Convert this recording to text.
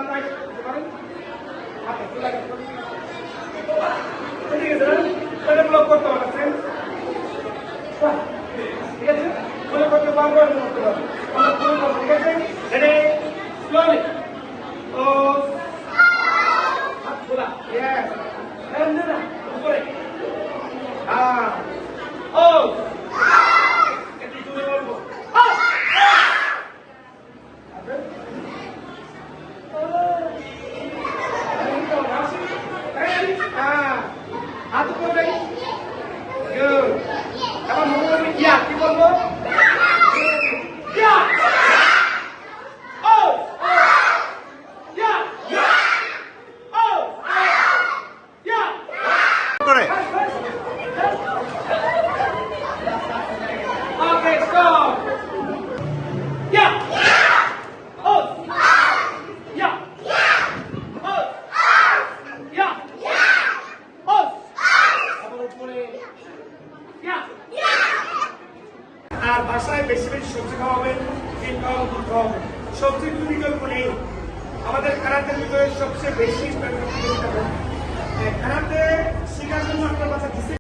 tight করতে পারেন হাতে খোলা ঠিক আছে না এটা ব্লক করতে হবে ফ্রেন্ড ঠিক আছে ব্লক করতে পারবো এর মধ্যে আমরা ব্লক করব ঠিক আছে রেডি স্লোলি ও হাত খোলা यस এন্ড না উপরে ও একটু জোরে বলবো হাত উপরে গুড এবার মুখ করবে ইয়া কি বলবো ইয়া ও ইয়া ইয়া ও ইয়া করে ওকে স্টপ ইয়া ও ইয়া ও ইয়া ও আবার উপরে ইয়া আর বাসায় বেশি বেশি সবজি খাওয়াবেন ডিম খাওয়াবেন দুধ খাওয়াবেন সবজির কোনো বিকল্প নেই আমাদের কারাতের ভিতরে সবচেয়ে বেশি কারাতে শেখার জন্য আপনার বাচ্চা